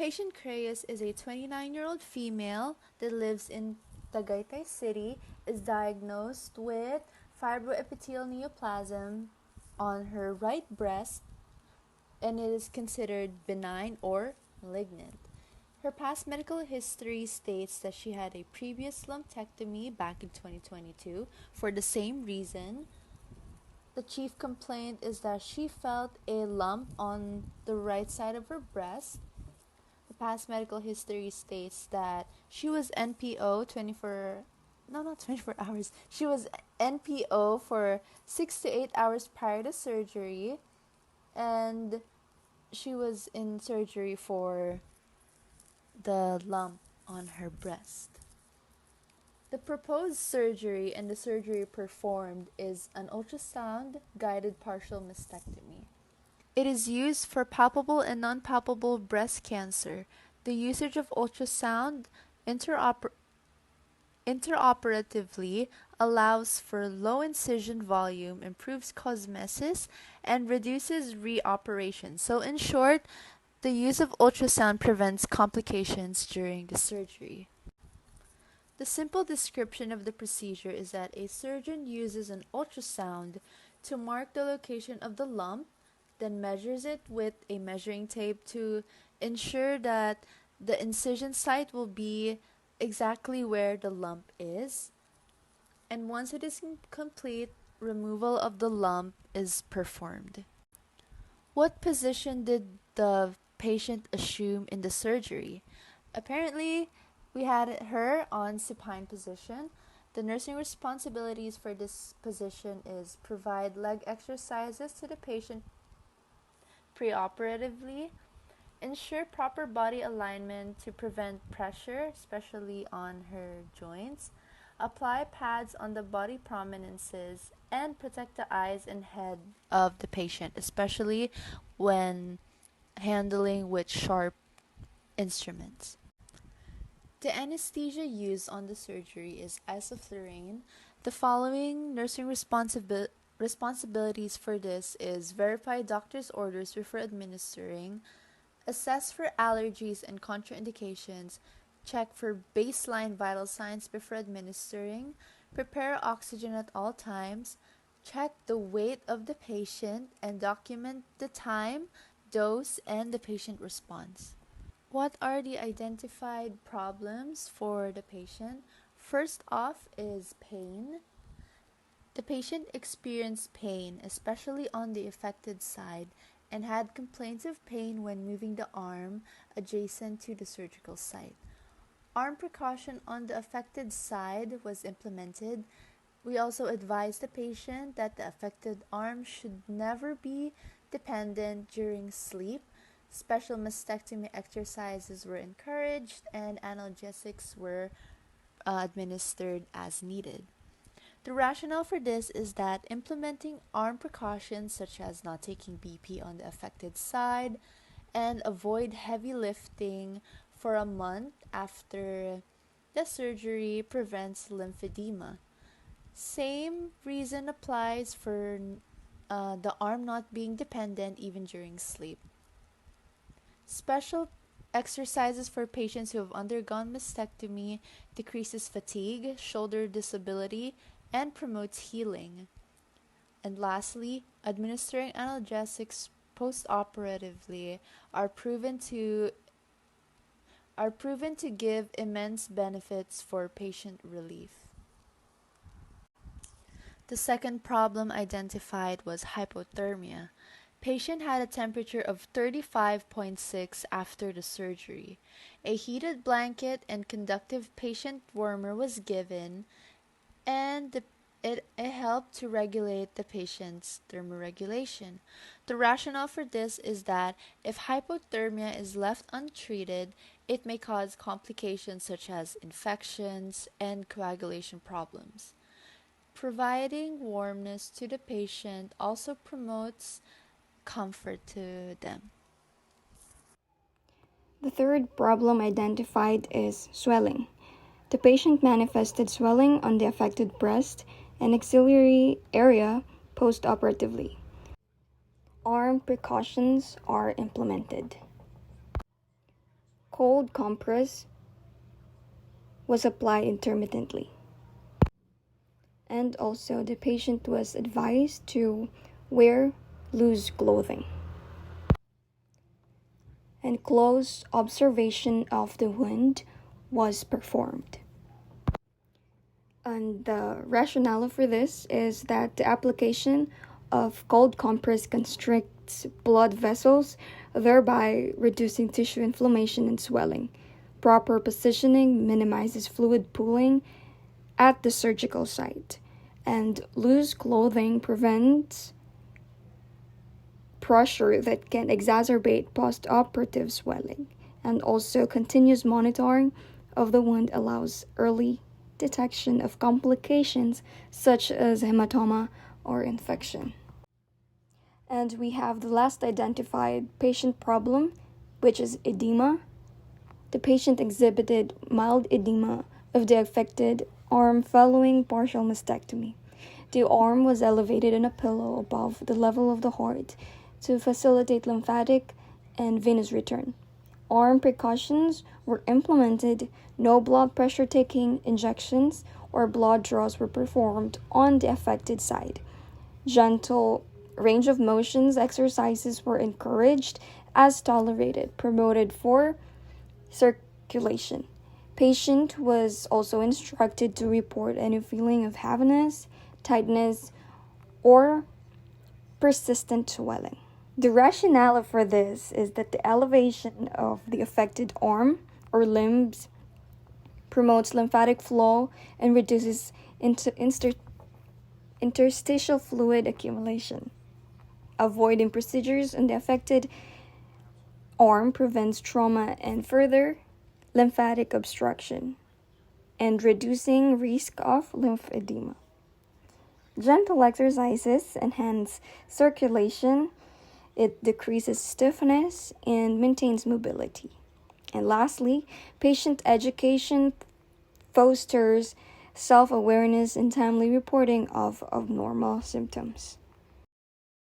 Patient Reyes is a 29-year-old female that lives in Tagaytay City, is diagnosed with fibroepithelial neoplasm on her right breast, and it is considered benign or malignant. Her past medical history states that she had a previous lumpectomy back in 2022 for the same reason. The chief complaint is that she felt a lump on the right side of her breast. The past medical history states that she was NPO 24 no not 24 hours. She was NPO for 6 to 8 hours prior to surgery, and she was in surgery for the lump on her breast. The proposed surgery and the surgery performed is an ultrasound guided partial mastectomy. It is used for palpable and non-palpable breast cancer. The usage of ultrasound interoperatively allows for low incision volume, improves cosmesis, and reduces reoperation. So in short, the use of ultrasound prevents complications during the surgery. The simple description of the procedure is that a surgeon uses an ultrasound to mark the location of the lump, then measures it with a measuring tape to ensure that the incision site will be exactly where the lump is. And once it is complete, removal of the lump is performed. What position did the patient assume in the surgery? Apparently, we had her on supine position. The nursing responsibilities for this position is provide leg exercises to the patient preoperatively, ensure proper body alignment to prevent pressure, especially on her joints, apply pads on the body prominences, and protect the eyes and head of the patient, especially when handling with sharp instruments. The anesthesia used on the surgery is isoflurane. The following nursing responsibilities for this is verify doctor's orders before administering, assess for allergies and contraindications, check for baseline vital signs before administering, prepare oxygen at all times, check the weight of the patient, and document the time, dose, and the patient response. What are the identified problems for the patient? First off is pain. The patient experienced pain, especially on the affected side, and had complaints of pain when moving the arm adjacent to the surgical site. Arm precaution on the affected side was implemented. We also advised the patient that the affected arm should never be dependent during sleep. Special mastectomy exercises were encouraged, and analgesics were administered as needed. The rationale for this is that implementing arm precautions such as not taking BP on the affected side and avoid heavy lifting for a month after the surgery prevents lymphedema. Same reason applies for the arm not being dependent even during sleep. Special exercises for patients who have undergone mastectomy decreases fatigue, shoulder disability, and promotes healing. And lastly, administering analgesics post-operatively are proven to give immense benefits for patient relief. The second problem identified was hypothermia. Patient had a temperature of 35.6 after the surgery. A heated blanket and conductive patient warmer was given, and it helped to regulate the patient's thermoregulation. The rationale for this is that if hypothermia is left untreated, it may cause complications such as infections and coagulation problems. Providing warmness to the patient also promotes comfort to them. The third problem identified is swelling. The patient manifested swelling on the affected breast and axillary area post-operatively. Arm precautions are implemented. Cold compress was applied intermittently. And also, the patient was advised to wear loose clothing. And close observation of the wound was performed. And the rationale for this is that the application of cold compress constricts blood vessels, thereby reducing tissue inflammation and swelling. Proper positioning minimizes fluid pooling at the surgical site, and loose clothing prevents pressure that can exacerbate post-operative swelling, and also continuous monitoring of the wound allows early detection of complications such as hematoma or infection. And we have the last identified patient problem, which is edema. The patient exhibited mild edema of the affected arm following partial mastectomy. The arm was elevated in a pillow above the level of the heart to facilitate lymphatic and venous return. Arm precautions were implemented. No blood pressure taking injections or blood draws were performed on the affected side. Gentle range of motions exercises were encouraged as tolerated, promoted for circulation. Patient was also instructed to report any feeling of heaviness, tightness, or persistent swelling. The rationale for this is that the elevation of the affected arm or limbs promotes lymphatic flow and reduces interstitial fluid accumulation. Avoiding procedures on the affected arm prevents trauma and further lymphatic obstruction, and reducing risk of lymphedema. Gentle exercises enhance circulation. It decreases stiffness and maintains mobility. And lastly, patient education fosters self-awareness and timely reporting of abnormal symptoms.